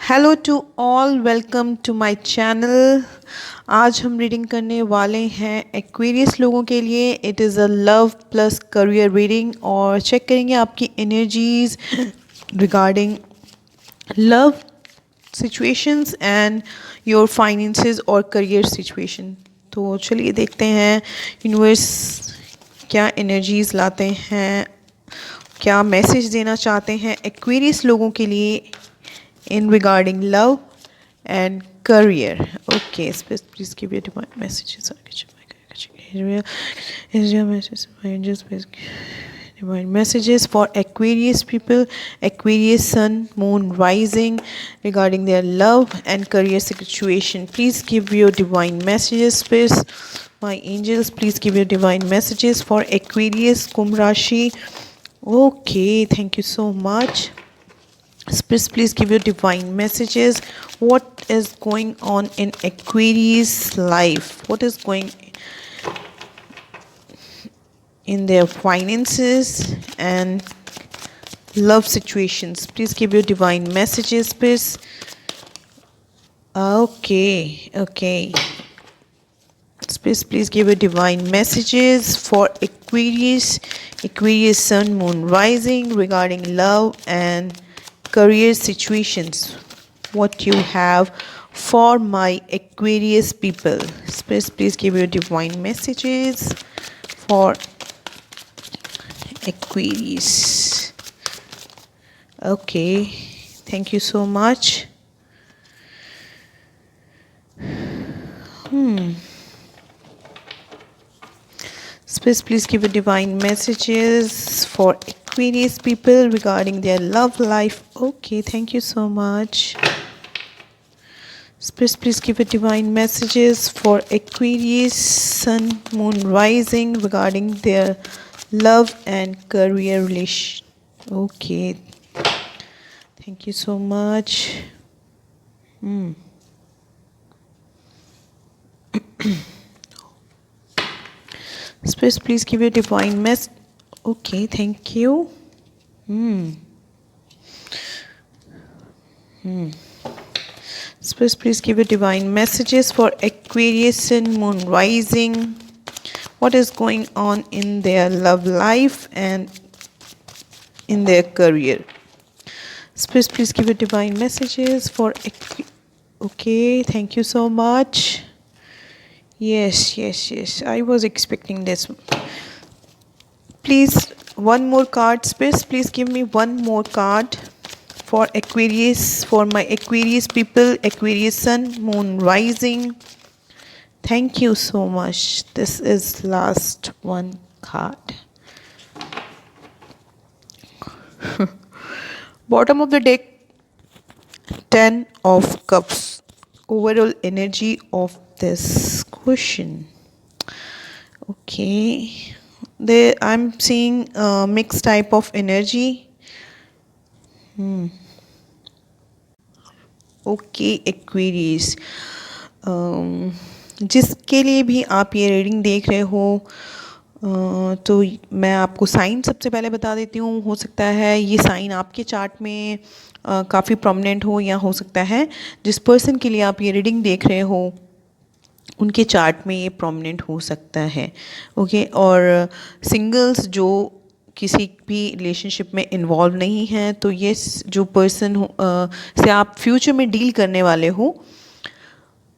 Hello to all, welcome to my channel. आज हम reading करने वाले हैं एक्वेरियस लोगों के लिए। It is a love plus career reading और चेक करेंगे आपकी energies regarding love situations and your finances और करियर सिचुएशन। तो चलिए देखते हैं यूनिवर्स क्या एनर्जीज लाते हैं, क्या मैसेज देना चाहते हैं एक्वेरियस लोगों के लिए in regarding love and career. Okay, please give your divine messages. Divine messages for Aquarius people, Aquarius sun, moon rising regarding their love and career situation. Please give your divine messages, please. My angels, please give your divine messages for Aquarius, Kumbh Rashi. Okay, thank you so much. Please give your divine messages. What is going on in Aquarius life? What is going in their finances and love situations? Please give your divine messages, please. Okay. Please give your divine messages for Aquarius sun, moon rising regarding love and career situations. What you have for my Aquarius people. Please give your divine messages for Aquarius. Okay, thank you so much. Please give your divine messages for Aquarius people regarding their love life. Okay, thank you so much. Please give your divine messages for Aquarius sun, moon rising regarding their love and career relation. Okay, thank you so much. Please give your divine mess. Okay, thank you. Please give your divine messages for Aquarius and moon rising. What is going on in their love life and in their career? Please give your divine messages for Okay, thank you so much. Yes. I was expecting this. Please, one more card, Space. Please give me one more card for Aquarius, for my Aquarius people, Aquarius sun, moon rising. Thank you so much. This is last one card. Bottom of the deck, 10 of cups. Overall energy of this question. Okay. I'm seeing a mixed type of energy. Okay, Aquarius. जिसके लिए भी आप ये reading देख रहे हो, तो मैं आपको साइन सबसे पहले बता देती हूँ। हो सकता है ये साइन आपके चार्ट में काफ़ी प्रोमिनेंट हो, या हो सकता है जिस पर्सन के लिए आप ये रीडिंग देख रहे हो उनके चार्ट में ये प्रोमिनेंट हो सकता है। ओके, और सिंगल्स जो किसी भी रिलेशनशिप में इन्वॉल्व नहीं हैं, तो ये जो पर्सन से आप फ्यूचर में डील करने वाले हो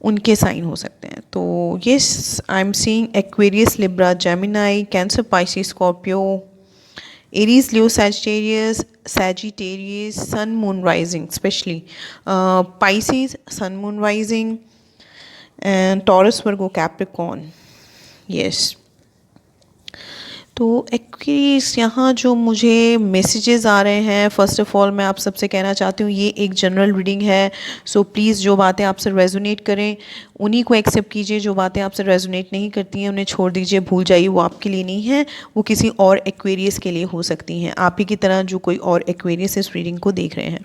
उनके साइन हो सकते हैं। तो yes, I am seeing Aquarius, Libra, Gemini, Cancer, Pisces, Scorpio, Aries, Leo, Sagittarius, sun, moon rising, specially Pisces, sun, moon rising, and Taurus, Virgo, Capricorn. Yes, तो एक्वेरियस यहाँ जो मुझे मैसेजेस आ रहे हैं, फ़र्स्ट ऑफ़ ऑल मैं आप सबसे कहना चाहती हूँ ये एक जनरल रीडिंग है। सो प्लीज़ जो बातें आपसे रेजोनेट करें उन्हीं को एक्सेप्ट कीजिए, जो बातें आपसे रेजोनेट नहीं करती हैं उन्हें छोड़ दीजिए, भूल जाइए, वो आपके लिए नहीं है, वो किसी और एक्वेरियस के लिए हो सकती हैं, आप ही की तरह जो कोई और एक्वेरियस इस रीडिंग को देख रहे हैं।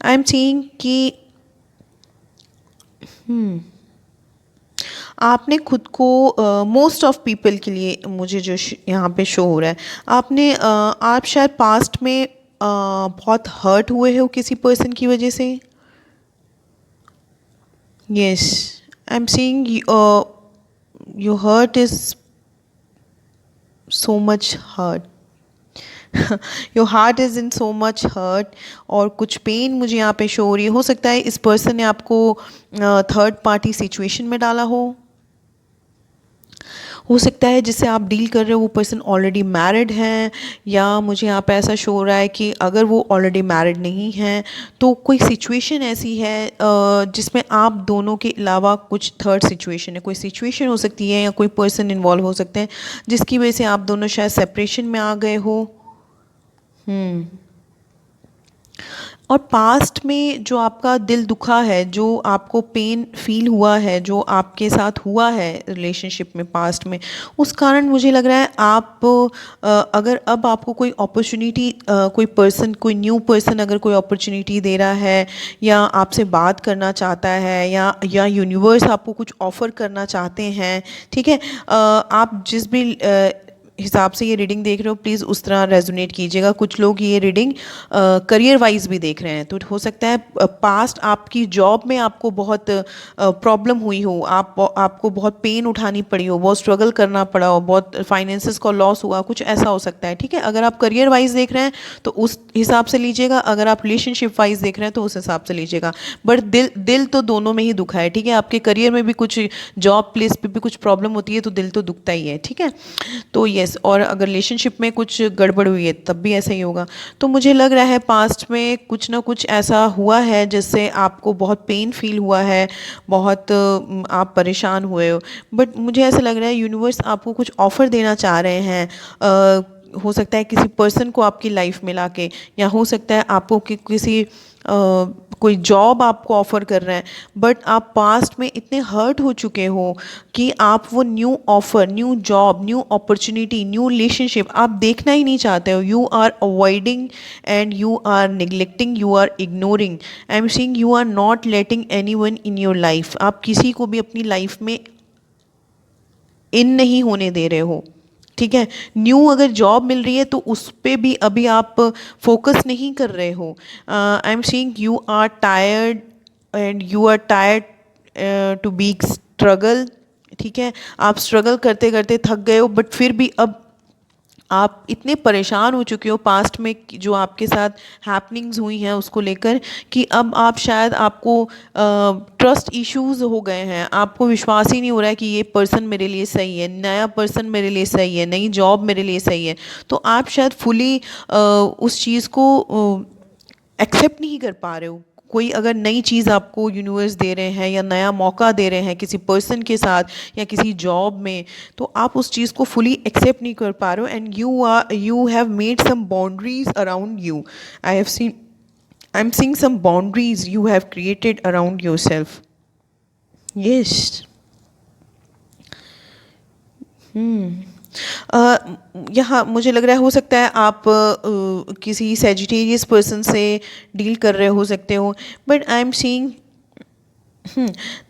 आई एम सीइंग कि आपने खुद को मोस्ट ऑफ पीपल के लिए, मुझे जो यहाँ पे शो हो रहा है, आप शायद पास्ट में बहुत हर्ट हुए हो किसी पर्सन की वजह से। Yes, I'm seeing your hurt is so much hurt. Your heart is in so much hurt, और कुछ पेन मुझे यहाँ पे शो हो रही है। हो सकता है इस पर्सन ने आपको थर्ड पार्टी सिचुएशन में डाला हो सकता है जिससे आप डील कर रहे हो वो पर्सन ऑलरेडी मैरिड हैं, या मुझे यहाँ पे ऐसा शो हो रहा है कि अगर वो ऑलरेडी मैरिड नहीं हैं तो कोई सिचुएशन ऐसी है जिसमें आप दोनों के अलावा कुछ थर्ड सिचुएशन है। कोई सिचुएशन हो सकती है या कोई पर्सन इन्वॉल्व हो सकते हैं जिसकी वजह से आप दोनों शायद सेपरेशन में आ गए हो। और पास्ट में जो आपका दिल दुखा है, जो आपको पेन फील हुआ है, जो आपके साथ हुआ है रिलेशनशिप में पास्ट में, उस कारण मुझे लग रहा है आप अगर अब आपको कोई अपॉर्चुनिटी, कोई पर्सन, कोई न्यू पर्सन अगर कोई अपॉर्चुनिटी दे रहा है या आपसे बात करना चाहता है, या यूनिवर्स आपको कुछ ऑफ़र करना चाहते हैं, ठीक है, आप जिस भी हिसाब से ये रीडिंग देख रहे हो प्लीज़ उस तरह रेजोनेट कीजिएगा। कुछ लोग ये रीडिंग करियर वाइज भी देख रहे हैं, तो हो सकता है पास्ट आपकी जॉब में आपको बहुत प्रॉब्लम हुई हो, आपको बहुत पेन उठानी पड़ी हो, बहुत स्ट्रगल करना पड़ा हो, बहुत फाइनेंसेस का लॉस हुआ, कुछ ऐसा हो सकता है, ठीक है। अगर आप करियर वाइज देख रहे हैं तो उस हिसाब से लीजिएगा, अगर आप रिलेशनशिप वाइज देख रहे हैं तो उस हिसाब से लीजिएगा। बट दिल तो दोनों में ही दुखा है, ठीक है। आपके करियर में भी कुछ, जॉब प्लेस पे भी कुछ प्रॉब्लम होती है तो दिल तो दुखता ही है, ठीक है। तो यस, और अगर रिलेशनशिप में कुछ गड़बड़ हुई है तब भी ऐसा ही होगा। तो मुझे लग रहा है पास्ट में कुछ ना कुछ ऐसा हुआ है जिससे आपको बहुत पेन फील हुआ है, बहुत आप परेशान हुए हो। बट मुझे ऐसा लग रहा है यूनिवर्स आपको कुछ ऑफ़र देना चाह रहे हैं। हो सकता है किसी पर्सन को आपकी लाइफ में लाके, या हो सकता है आपको किसी कोई जॉब आपको ऑफ़र कर रहे हैं, बट आप पास्ट में इतने हर्ट हो चुके हो कि आप वो new offer, new job, new opportunity, new relationship आप देखना ही नहीं चाहते हो। You are avoiding and you are neglecting, you are ignoring. I am seeing you are not letting anyone in your life. आप किसी को भी अपनी लाइफ में इन नहीं होने दे रहे हो, ठीक है। न्यू अगर जॉब मिल रही है तो उस पे भी अभी आप फोकस नहीं कर रहे हो। I am seeing you are tired and you are tired to be struggle, ठीक है। आप स्ट्रगल करते करते थक गए हो, बट फिर भी अब आप इतने परेशान हो चुके हो पास्ट में जो आपके साथ हैपनिंग्स हुई हैं उसको लेकर, कि अब आप शायद, आपको ट्रस्ट इश्यूज हो गए हैं, आपको विश्वास ही नहीं हो रहा है कि ये पर्सन मेरे लिए सही है, नया पर्सन मेरे लिए सही है, नई जॉब मेरे लिए सही है। तो आप शायद फुली उस चीज़ को एक्सेप्ट नहीं कर पा रहे हो। कोई अगर नई चीज़ आपको यूनिवर्स दे रहे हैं या नया मौका दे रहे हैं किसी पर्सन के साथ या किसी जॉब में, तो आप उस चीज़ को फुली एक्सेप्ट नहीं कर पा रहे हो, and you have made some boundaries around you. I have seen I am seeing some boundaries you have created around yourself. Yes. यहाँ मुझे लग रहा है हो सकता है आप किसी सेजिटेरियस पर्सन से डील कर रहे हो सकते हो, बट आई एम सीइंग,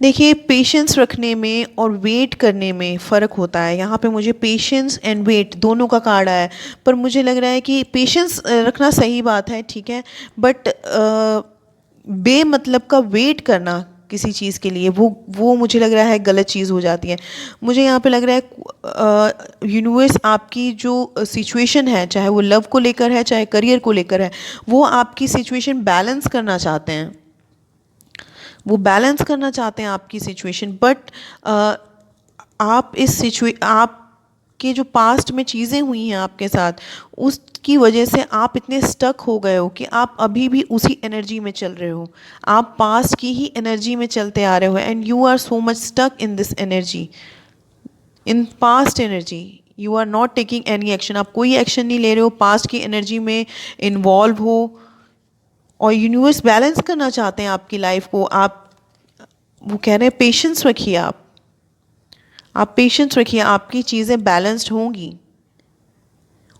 देखिए पेशेंस रखने में और वेट करने में फ़र्क होता है। यहाँ पे मुझे पेशेंस एंड वेट दोनों का कार्ड आया है, पर मुझे लग रहा है कि पेशेंस रखना सही बात है, ठीक है, बट बेमतलब का वेट करना किसी चीज़ के लिए, वो मुझे लग रहा है गलत चीज़ हो जाती है। मुझे यहाँ पे लग रहा है यूनिवर्स आपकी जो सिचुएशन है, चाहे वो लव को लेकर है चाहे करियर को लेकर है, वो आपकी सिचुएशन बैलेंस करना चाहते हैं, वो बैलेंस करना चाहते हैं आपकी सिचुएशन। बट आप आपके जो पास्ट में चीज़ें हुई हैं आपके साथ, उसकी वजह से आप इतने स्टक हो गए हो कि आप अभी भी उसी एनर्जी में चल रहे हो। आप पास्ट की ही एनर्जी में चलते आ रहे हो, and you are so much stuck in this energy, in past energy. You are not taking any action, आप कोई एक्शन नहीं ले रहे हो, पास्ट की एनर्जी में इन्वॉल्व हो, और यूनिवर्स बैलेंस करना चाहते हैं आपकी लाइफ को। आप, वो कह रहे हैं पेशेंस रखिए, आप पेशेंस रखिए, आपकी चीज़ें बैलेंस्ड होंगी।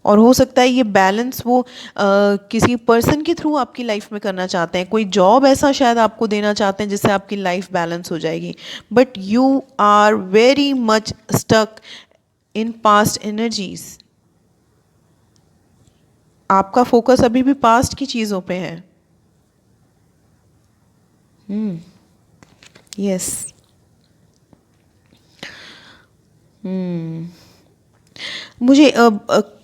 और हो सकता है ये बैलेंस वो किसी पर्सन के थ्रू आपकी लाइफ में करना चाहते हैं, कोई जॉब ऐसा शायद आपको देना चाहते हैं जिससे आपकी लाइफ बैलेंस हो जाएगी, but you are very much stuck in past energies. आपका फोकस अभी भी पास्ट की चीज़ों पे है। यस। मुझे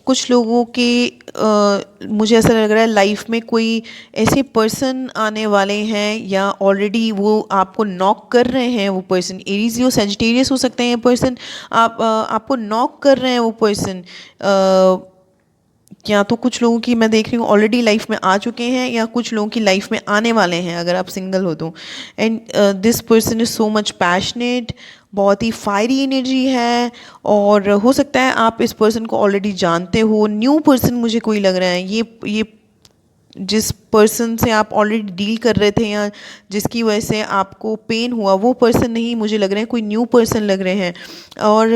कुछ लोगों के मुझे ऐसा लग रहा है लाइफ में कोई ऐसे पर्सन आने वाले हैं या ऑलरेडी वो आपको नॉक कर रहे हैं। वो पर्सन एरीज या सेजिटेरियस हो सकते हैं। ये पर्सन आपको नॉक कर रहे हैं। वो पर्सन या तो कुछ लोगों की मैं देख रही हूँ ऑलरेडी लाइफ में आ चुके हैं या कुछ लोगों की लाइफ में आने वाले हैं अगर आप सिंगल हो तो। And this person is so much passionate, बहुत ही फायरी एनर्जी है। और हो सकता है आप इस पर्सन को ऑलरेडी जानते हो। न्यू पर्सन मुझे कोई लग रहा है। ये जिस पर्सन से आप ऑलरेडी डील कर रहे थे या जिसकी वजह से आपको पेन हुआ, वो पर्सन नहीं, मुझे लग रहे हैं कोई न्यू पर्सन लग रहे हैं। और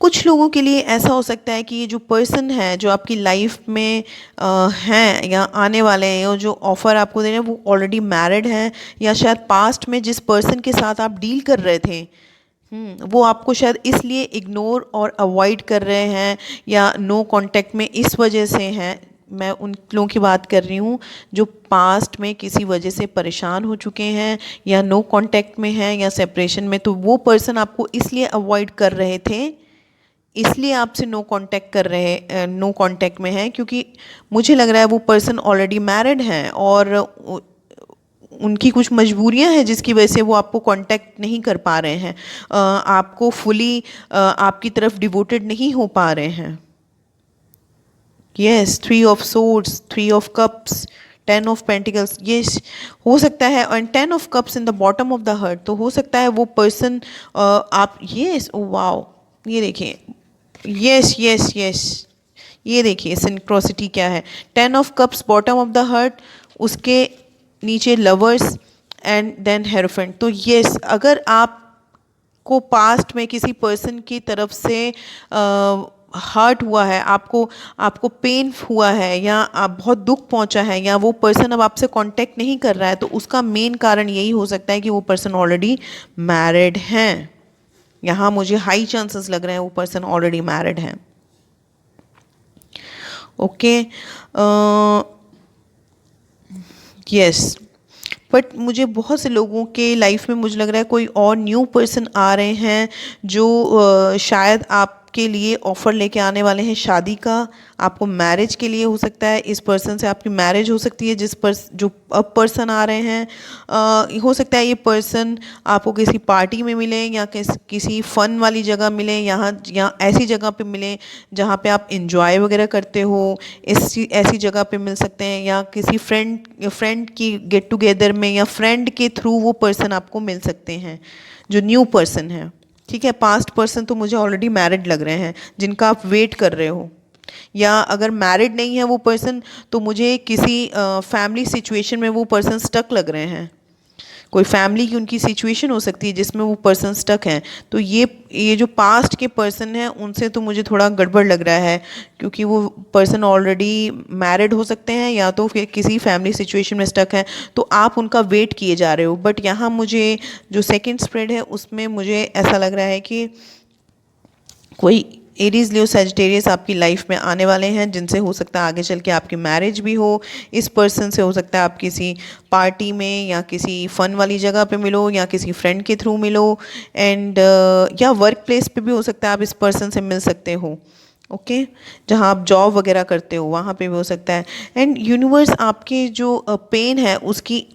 कुछ लोगों के लिए ऐसा हो सकता है कि ये जो पर्सन है जो आपकी लाइफ में हैं या आने वाले हैं, और जो ऑफ़र आपको दे रहे हैं वो ऑलरेडी मैरिड हैं, या शायद पास्ट में जिस पर्सन के साथ आप डील कर रहे थे वो आपको शायद इसलिए इग्नोर और अवॉइड कर रहे हैं या नो कांटेक्ट में इस वजह से हैं। मैं उन लोगों की बात कर रही हूँ जो पास्ट में किसी वजह से परेशान हो चुके हैं या नो कांटेक्ट में हैं या सेपरेशन में। तो वो पर्सन आपको इसलिए अवॉइड कर रहे थे, इसलिए आपसे नो कांटेक्ट में है, क्योंकि मुझे लग रहा है वो पर्सन ऑलरेडी मैरिड हैं और उनकी कुछ मजबूरियां हैं जिसकी वजह से वो आपको कांटेक्ट नहीं कर पा रहे हैं, आपको फुली आपकी तरफ डिवोटेड नहीं हो पा रहे हैं। Yes, 3 of swords, 3 of cups, 10 of pentacles, ये हो सकता है। और 10 of cups in the bottom of the heart, तो हो सकता है वो पर्सन आप यस, ओ वाओ, ये देखिए, यस यस यस, ये देखिए सिंक्रोसिटी क्या है। 10 of cups bottom of the heart, उसके नीचे लवर्स एंड देन हेरोफेंट। तो यस, अगर आप को पास्ट में किसी पर्सन की तरफ से हर्ट हुआ है, आपको आपको पेन हुआ है या आप बहुत दुख पहुंचा है या वो पर्सन अब आपसे कांटेक्ट नहीं कर रहा है, तो उसका मेन कारण यही हो सकता है कि वो पर्सन ऑलरेडी मैरिड हैं। यहाँ मुझे हाई चांसेस लग रहे हैं वो पर्सन ऑलरेडी मैरिड हैं। ओके, यस, बट मुझे बहुत से लोगों के लाइफ में मुझे लग रहा है कोई और न्यू पर्सन आ रहे हैं जो शायद आपके लिए ऑफ़र लेके आने वाले हैं शादी का, आपको मैरिज के लिए हो सकता है। इस पर्सन से आपकी मैरिज हो सकती है जो अब पर्सन आ रहे हैं। हो सकता है ये पर्सन आपको किसी पार्टी में मिले या किसी फ़न वाली जगह मिले, यहाँ ऐसी जगह पे मिले जहाँ पे आप इंजॉय वगैरह करते हो, ऐसी जगह पे मिल सकते हैं, या किसी फ्रेंड की गेट टुगेदर में या फ्रेंड के थ्रू वो पर्सन आपको मिल सकते हैं जो न्यू पर्सन है। ठीक है, पास्ट पर्सन तो मुझे ऑलरेडी मैरिड लग रहे हैं जिनका आप वेट कर रहे हो, या अगर मैरिड नहीं है वो पर्सन तो मुझे किसी फैमिली सिचुएशन में वो पर्सन स्टक लग रहे हैं। कोई फैमिली की उनकी सिचुएशन हो सकती है जिसमें वो पर्सन स्टक हैं। तो ये जो पास्ट के पर्सन हैं उनसे तो मुझे थोड़ा गड़बड़ लग रहा है, क्योंकि वो पर्सन ऑलरेडी मैरिड हो सकते हैं या तो फिर किसी फैमिली सिचुएशन में स्टक हैं, तो आप उनका वेट किए जा रहे हो। बट यहाँ मुझे जो सेकंड स्प्रेड है उसमें मुझे ऐसा लग रहा है कि कोई एरीज लियो सेजिटेरियस आपकी लाइफ में आने वाले हैं जिनसे हो सकता है आगे चल के आपकी मैरिज भी हो। इस पर्सन से हो सकता है आप किसी पार्टी में या किसी फ़न वाली जगह पे मिलो या किसी फ्रेंड के थ्रू मिलो, एंड या वर्क प्लेस पे भी हो सकता है आप इस पर्सन से मिल सकते हो। ओके, जहाँ आप जॉब वगैरह करते हो वहाँ पे भी हो सकता है। एंड यूनिवर्स आपके जो पेन है उसकी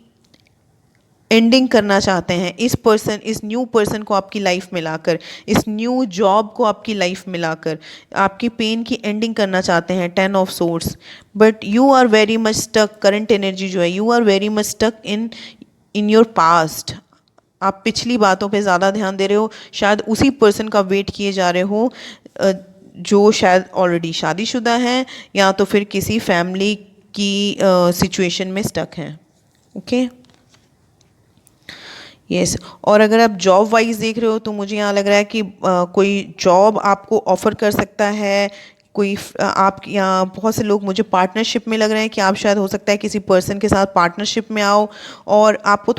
एंडिंग करना चाहते हैं। इस न्यू पर्सन को आपकी लाइफ में लाकर, इस न्यू जॉब को आपकी लाइफ में लाकर आपकी पेन की एंडिंग करना चाहते हैं। 10 of swords, but you are very much stuck. Current energy जो है, you are very much stuck in your past. आप पिछली बातों पे ज़्यादा ध्यान दे रहे हो, शायद उसी पर्सन का वेट किए जा रहे हो जो शायद ऑलरेडी शादीशुदा हैं या तो फिर किसी फैमिली की सिचुएशन में स्टक हैं। ओके, यस, और अगर आप जॉब वाइज देख रहे हो तो मुझे यहाँ लग रहा है कि कोई जॉब आपको ऑफ़र कर सकता है। कोई आप यहाँ बहुत से लोग मुझे पार्टनरशिप में लग रहे हैं कि आप शायद हो सकता है किसी पर्सन के साथ पार्टनरशिप में आओ, और आपको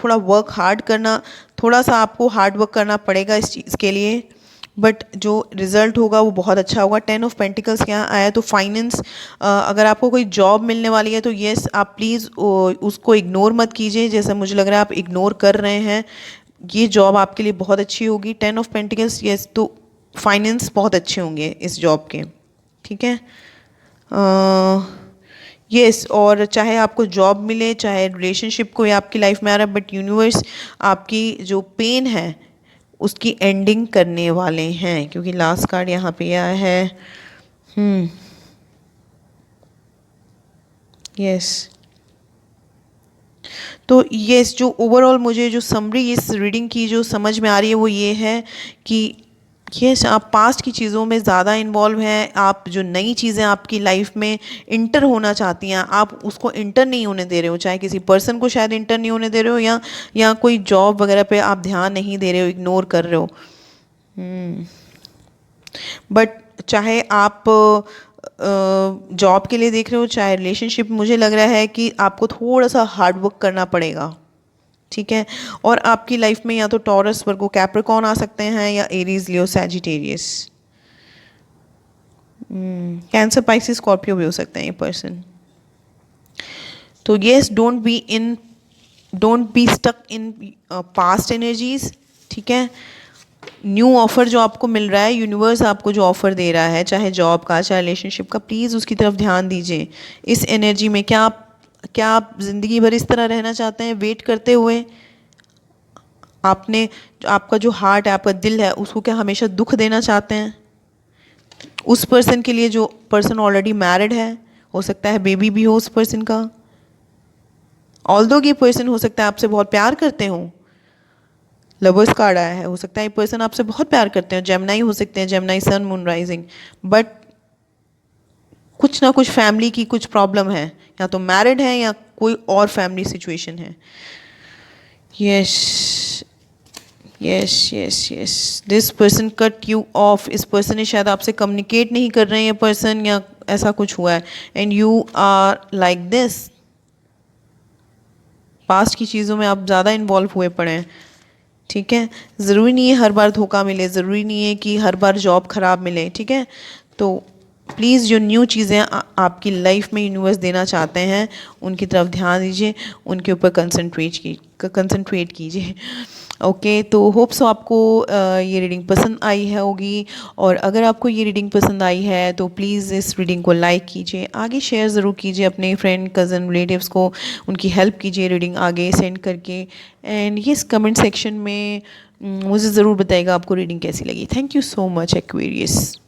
थोड़ा सा आपको हार्ड वर्क करना पड़ेगा इस चीज़ के लिए। बट जो रिज़ल्ट होगा वो बहुत अच्छा होगा। 10 ऑफ पेंटिकल्स यहाँ आया तो फाइनेंस, अगर आपको कोई जॉब मिलने वाली है तो येस आप प्लीज़ उसको इग्नोर मत कीजिए, जैसा मुझे लग रहा है आप इग्नोर कर रहे हैं। ये जॉब आपके लिए बहुत अच्छी होगी। 10 ऑफ पेंटिकल्स, येस, तो फाइनेंस बहुत अच्छे होंगे इस जॉब के, ठीक है। यस, और चाहे आपको जॉब मिले चाहे रिलेशनशिप कोई आपकी लाइफ में आ रहा है, बट यूनिवर्स आपकी जो पेन है उसकी एंडिंग करने वाले हैं, क्योंकि लास्ट कार्ड यहाँ पे आया है। यस, तो यस, जो ओवरऑल मुझे जो समरी इस रीडिंग की जो समझ में आ रही है वो ये है कि यस, आप पास्ट की चीज़ों में ज़्यादा इन्वॉल्व हैं। आप जो नई चीज़ें आपकी लाइफ में इंटर होना चाहती हैं आप उसको इंटर नहीं होने दे रहे हो, चाहे किसी पर्सन को शायद इंटर नहीं होने दे रहे हो, या कोई जॉब वगैरह पे आप ध्यान नहीं दे रहे हो, इग्नोर कर रहे हो। बट चाहे आप जॉब के लिए देख रहे हो चाहे रिलेशनशिप, मुझे लग रहा है कि आपको थोड़ा सा हार्ड वर्क करना पड़ेगा, ठीक है। और आपकी लाइफ में या तो टॉरस, वर्गो, कैप्रिकॉर्न आ सकते हैं, या Aries, Leo, Sagittarius, Cancer, Pisces, Scorpio भी हो सकते हैं ये पर्सन। तो yes, don't be stuck in past energies, ठीक है। न्यू ऑफ़र जो आपको मिल रहा है, यूनिवर्स आपको जो ऑफ़र दे रहा है, चाहे जॉब का चाहे रिलेशनशिप का, प्लीज़ उसकी तरफ ध्यान दीजिए। इस एनर्जी में क्या आप ज़िंदगी भर इस तरह रहना चाहते हैं वेट करते हुए? आपका जो हार्ट है, आपका दिल है, उसको क्या हमेशा दुख देना चाहते हैं? उस पर्सन के लिए जो पर्सन ऑलरेडी मैरिड है, हो सकता है बेबी भी हो उस पर्सन का। ऑल्दो ये पर्सन हो सकता है आपसे बहुत प्यार करते हों, लवर्स कार्ड आया है, हो सकता है ये पर्सन आपसे बहुत प्यार करते हैं, जेमिनाई हो सकते हैं, Gemini sun, moon rising, but कुछ ना कुछ फैमिली की कुछ प्रॉब्लम है, या तो मैरिड है या कोई और फैमिली सिचुएशन है। Yes, yes, yes, yes, this person cut you of. इस पर्सन ने शायद आपसे कम्युनिकेट नहीं कर रहे हैं पर्सन, या ऐसा कुछ हुआ है, and you are like this. Past की चीज़ों में आप ज़्यादा इन्वॉल्व हुए पड़े हैं, ठीक है। ज़रूरी नहीं है हर बार धोखा मिले, ज़रूरी नहीं है कि हर बार जॉब ख़राब मिले, ठीक है। तो प्लीज़ जो न्यू चीज़ें आपकी लाइफ में यूनिवर्स देना चाहते हैं उनकी तरफ ध्यान दीजिए, उनके ऊपर कंसंट्रेट कीजिए। ओके, तो होप सो आपको ये रीडिंग पसंद आई है होगी, और अगर आपको ये रीडिंग पसंद आई है तो प्लीज़ इस रीडिंग को लाइक कीजिए, आगे शेयर ज़रूर कीजिए अपने फ्रेंड, कज़न, रिलेटिव्स को, उनकी हेल्प कीजिए रीडिंग आगे सेंड करके। एंड यस, कमेंट सेक्शन में मुझे ज़रूर बताइएगा आपको रीडिंग कैसी लगी। Thank you so much Aquarius.